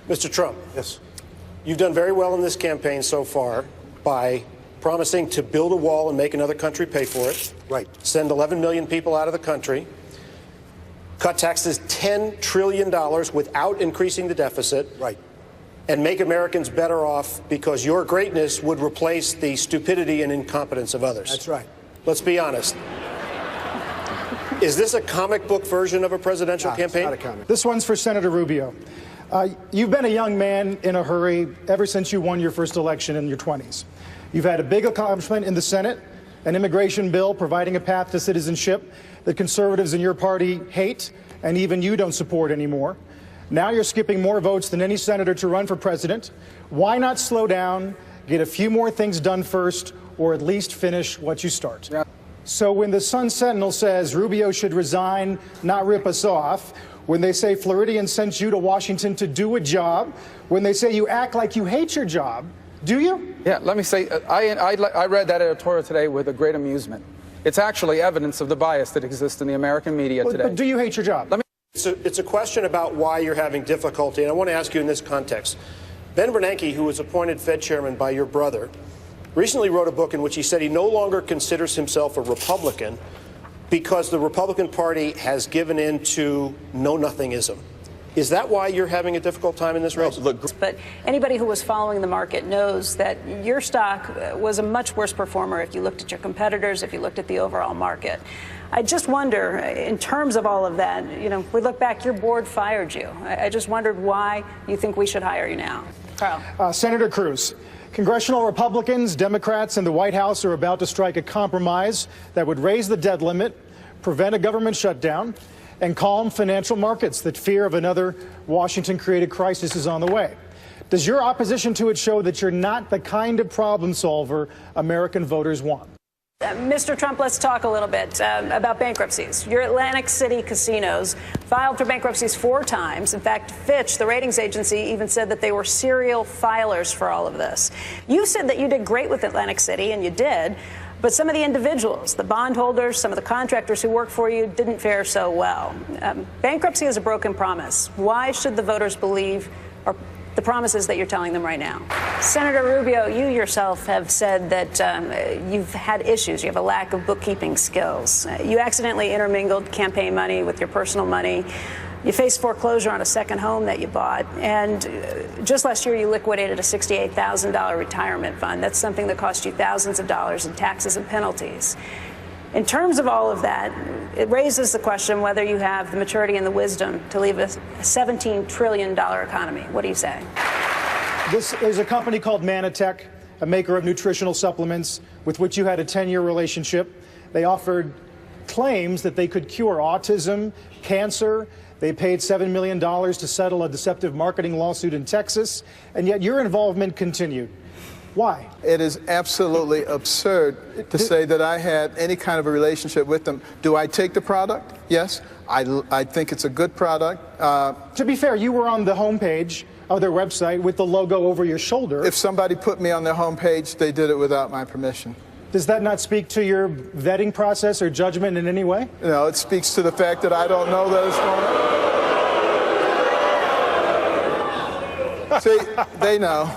Mr. Trump. Yes. You've done very well in this campaign so far by promising to build a wall and make another country pay for it. Right. Send 11 million people out of the country. Cut taxes $10 trillion without increasing the deficit. Right. And make Americans better off because your greatness would replace the stupidity and incompetence of others. That's right. Let's be honest. Is this a comic book version of a presidential campaign? It's not a comic. This one's for Senator Rubio. You've been a young man in a hurry ever since you won your first election in your 20s. You've had a big accomplishment in the Senate, an immigration bill providing a path to citizenship that conservatives in your party hate and even you don't support anymore. Now you're skipping more votes than any senator to run for president. Why not slow down, get a few more things done first, or at least finish what you start? Yeah. So when the Sun Sentinel says Rubio should resign, not rip us off, when they say Floridians sent you to Washington to do a job, when they say you act like you hate your job, do you? Yeah, let me say, I read that editorial today with a great amusement. It's actually evidence of the bias that exists in the American media today. But do you hate your job? It's a question about why you're having difficulty, and I want to ask you in this context. Ben Bernanke, who was appointed Fed chairman by your brother, recently wrote a book in which he said he no longer considers himself a Republican because the Republican Party has given in to know-nothingism. Is that why you're having a difficult time in this race? But anybody who was following the market knows that your stock was a much worse performer if you looked at your competitors, if you looked at the overall market. I just wonder, in terms of all of that, you know, we look back, your board fired you. I just wondered why you think we should hire you now. Carl. Senator Cruz, congressional Republicans, Democrats, and the White House are about to strike a compromise that would raise the debt limit, prevent a government shutdown, and calm financial markets that fear of another Washington-created crisis is on the way. Does your opposition to it show that you're not the kind of problem solver American voters want? Mr. Trump, let's talk a little bit about bankruptcies. Your Atlantic City casinos filed for bankruptcies 4 times. In fact, Fitch, the ratings agency, even said that they were serial filers for all of this. You said that you did great with Atlantic City, and you did. But some of the individuals, the bondholders, some of the contractors who work for you didn't fare so well. Bankruptcy is a broken promise. Why should the voters believe the promises that you're telling them right now? Senator Rubio, you yourself have said that you've had issues. You have a lack of bookkeeping skills. You accidentally intermingled campaign money with your personal money. You faced foreclosure on a second home that you bought. And just last year, you liquidated a $68,000 retirement fund. That's something that cost you thousands of dollars in taxes and penalties. In terms of all of that, it raises the question whether you have the maturity and the wisdom to leave a $17 trillion economy. What do you say? There's a company called Manatech, a maker of nutritional supplements, with which you had a 10-year relationship. They offered claims that they could cure autism, cancer. They paid $7 million to settle a deceptive marketing lawsuit in Texas, and yet your involvement continued. Why? It is absolutely absurd to say that I had any kind of a relationship with them. Do I take the product? Yes. I think it's a good product. To be fair, you were on the homepage of their website with the logo over your shoulder. If somebody put me on their homepage, they did it without my permission. Does that not speak to your vetting process or judgment in any way? No, it speaks to the fact that I don't know that it's going on. See, they know.